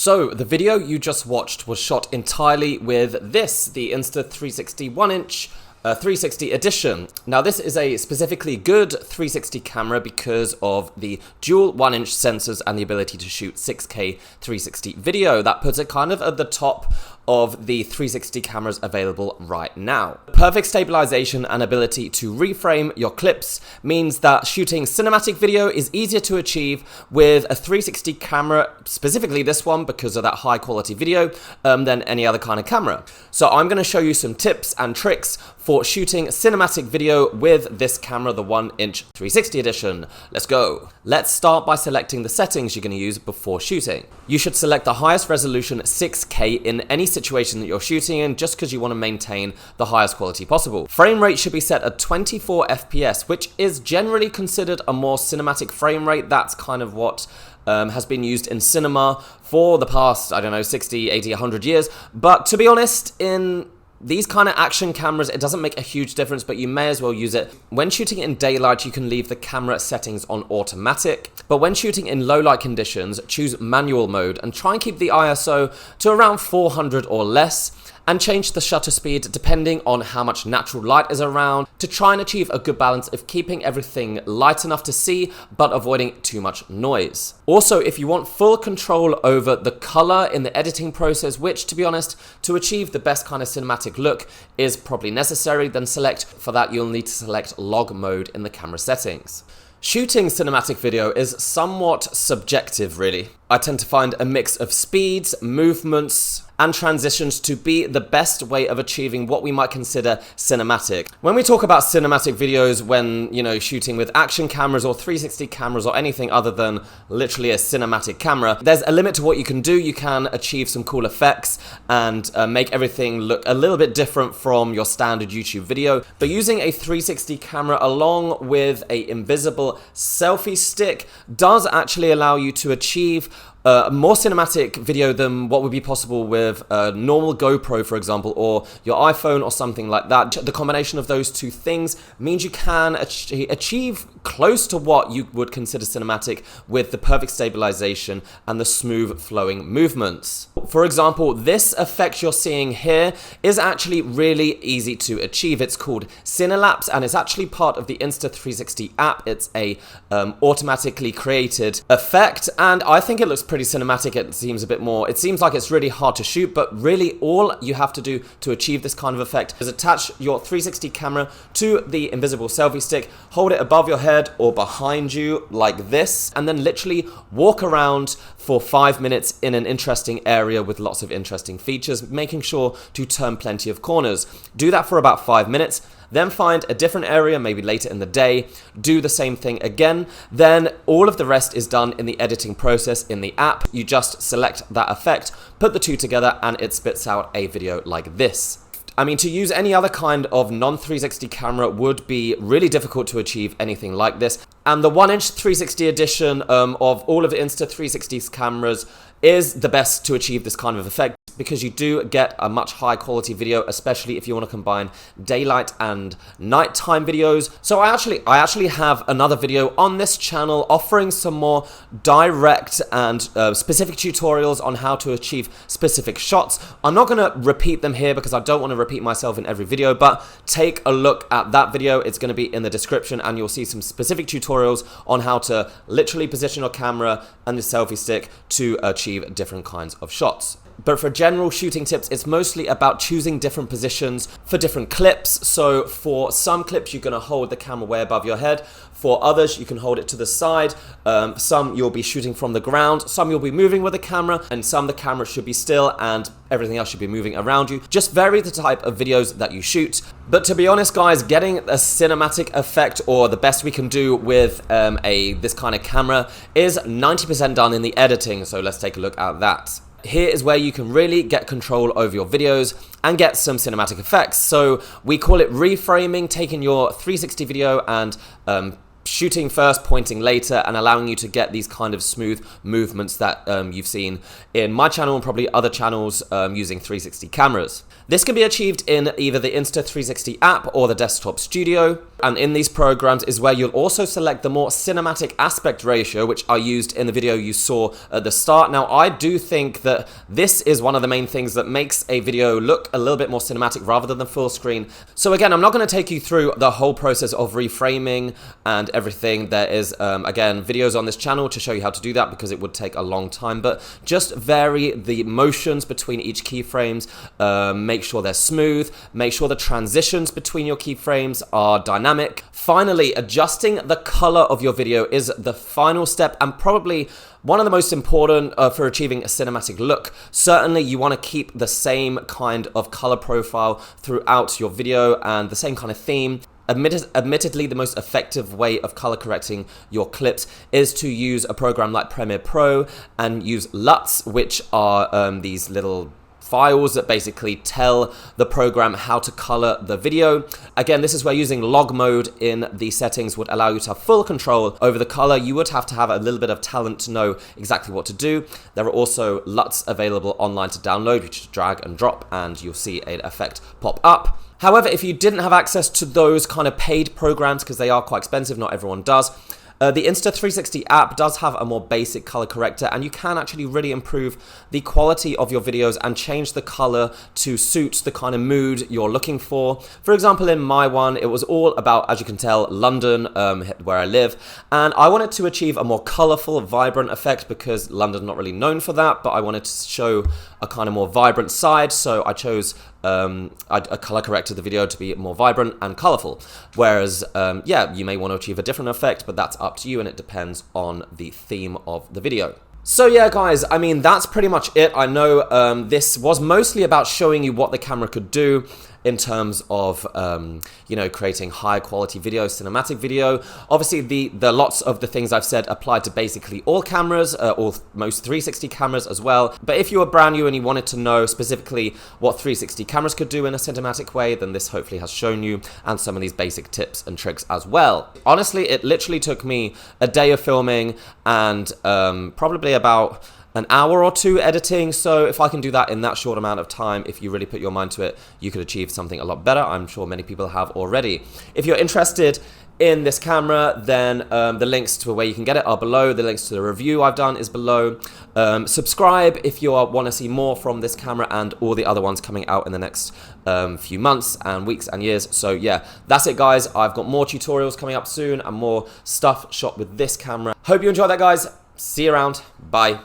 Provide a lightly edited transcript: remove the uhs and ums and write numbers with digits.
So, the video you just watched was shot entirely with this, the Insta360 1-inch 360 edition. Now this is a specifically good 360 camera because of the dual 1-inch sensors and the ability to shoot 6K 360 video. That puts it kind of at the top of the 360 cameras available right now. Perfect stabilization and ability to reframe your clips means that shooting cinematic video is easier to achieve with a 360 camera, specifically this one because of that high quality video, than any other kind of camera. So I'm going to show you some tips and tricks for shooting cinematic video with this camera, the 1-inch 360 edition. Let's go. Let's start by selecting the settings you're going to use before shooting. You should select the highest resolution 6K in any situation that you're shooting in, just because you want to maintain the highest quality possible. Frame rate should be set at 24 FPS, which is generally considered a more cinematic frame rate. That's kind of what has been used in cinema for the past, I don't know, 60, 80, 100 years. But to be honest, in these kind of action cameras, it doesn't make a huge difference, but you may as well use it. When shooting in daylight, you can leave the camera settings on automatic. But when shooting in low light conditions, choose manual mode and try and keep the ISO to around 400 or less. And change the shutter speed depending on how much natural light is around to try and achieve a good balance of keeping everything light enough to see but avoiding too much noise. Also, if you want full control over the color in the editing process, which to be honest, to achieve the best kind of cinematic look is probably necessary, then for that you'll need to select log mode in the camera settings. Shooting cinematic video is somewhat subjective, really. I tend to find a mix of speeds, movements, and transitions to be the best way of achieving what we might consider cinematic. When we talk about cinematic videos when, shooting with action cameras or 360 cameras or anything other than literally a cinematic camera, there's a limit to what you can do. You can achieve some cool effects and make everything look a little bit different from your standard YouTube video. But using a 360 camera along with a invisible selfie stick does actually allow you to achieve more cinematic video than what would be possible with a normal GoPro, for example, or your iPhone or something like that. The combination of those two things means you can achieve close to what you would consider cinematic with the perfect stabilization and the smooth flowing movements. For example, this effect you're seeing here is actually really easy to achieve. It's called Cinelapse and it's actually part of the Insta360 app. It's a automatically created effect and I think it looks pretty cinematic. It seems like it's really hard to shoot, but really all you have to do to achieve this kind of effect is attach your 360 camera to the invisible selfie stick, hold it above your head or behind you like this, and then literally walk around for 5 minutes in an interesting area with lots of interesting features, making sure to turn plenty of corners. Do that for about 5 minutes. Then find a different area, maybe later in the day, do the same thing again. Then all of the rest is done in the editing process in the app. You just select that effect, put the two together, and it spits out a video like this. I mean, to use any other kind of non-360 camera would be really difficult to achieve anything like this. And the 1-inch 360 edition of all of the Insta360's cameras is the best to achieve this kind of effect because you do get a much higher quality video, especially if you want to combine daylight and nighttime videos. So I actually have another video on this channel offering some more direct and specific tutorials on how to achieve specific shots. I'm not going to repeat them here because I don't want to repeat myself in every video, but take a look at that video. It's going to be in the description and you'll see some specific tutorials on how to literally position your camera and the selfie stick to achieve different kinds of shots. But for general shooting tips, it's mostly about choosing different positions for different clips. So for some clips, you're going to hold the camera way above your head. For others, you can hold it to the side. Some you'll be shooting from the ground. Some you'll be moving with the camera. And some the camera should be still and everything else should be moving around you. Just vary the type of videos that you shoot. But to be honest, guys, getting a cinematic effect, or the best we can do with this kind of camera, is 90% done in the editing. So let's take a look at that. Here is where you can really get control over your videos and get some cinematic effects. So we call it reframing, taking your 360 video and shooting first, pointing later, and allowing you to get these kind of smooth movements that you've seen in my channel and probably other channels using 360 cameras. This can be achieved in either the Insta360 app or the desktop studio. And in these programs is where you'll also select the more cinematic aspect ratio, which I used in the video you saw at the start. Now, I do think that this is one of the main things that makes a video look a little bit more cinematic rather than full screen. So again, I'm not going to take you through the whole process of reframing and everything. There is, again, videos on this channel to show you how to do that because it would take a long time, but just vary the motions between each keyframes, make sure they're smooth, make sure the transitions between your keyframes are dynamic. Finally, adjusting the color of your video is the final step and probably one of the most important for achieving a cinematic look. Certainly, you want to keep the same kind of color profile throughout your video and the same kind of theme. Admittedly, the most effective way of color correcting your clips is to use a program like Premiere Pro and use LUTs, which are these little files that basically tell the program how to color the video. Again, this is where using log mode in the settings would allow you to have full control over the color. You would have to have a little bit of talent to know exactly what to do. There are also LUTs available online to download, which you drag and drop, and you'll see an effect pop up. However, if you didn't have access to those kind of paid programs, because they are quite expensive, not everyone does, the Insta360 app does have a more basic color corrector, and you can actually really improve the quality of your videos and change the color to suit the kind of mood you're looking for. For example, in my one, it was all about, as you can tell, London, where I live, and I wanted to achieve a more colorful, vibrant effect because London's not really known for that, but I wanted to show a kind of more vibrant side, so I chose a color corrected the video to be more vibrant and colorful. Whereas, yeah, you may want to achieve a different effect, but that's up to you and it depends on the theme of the video. So yeah, guys, I mean, that's pretty much it. I know this was mostly about showing you what the camera could do in terms of, you know, creating high quality video, cinematic video. Obviously, the lots of the things I've said apply to basically all cameras, most 360 cameras as well. But if you were brand new and you wanted to know specifically what 360 cameras could do in a cinematic way, then this hopefully has shown you, and some of these basic tips and tricks as well. Honestly, it literally took me a day of filming and probably about an hour or two editing, so if I can do that in that short amount of time, if you really put your mind to it, you could achieve something a lot better. I'm sure many people have already. If you're interested in this camera, then the links to where you can get it are below. The links to the review I've done is below. Subscribe if you want to see more from this camera and all the other ones coming out in the next few months and weeks and years. So yeah, that's it, guys. I've got more tutorials coming up soon and more stuff shot with this camera. Hope you enjoyed that, guys. See you around. Bye.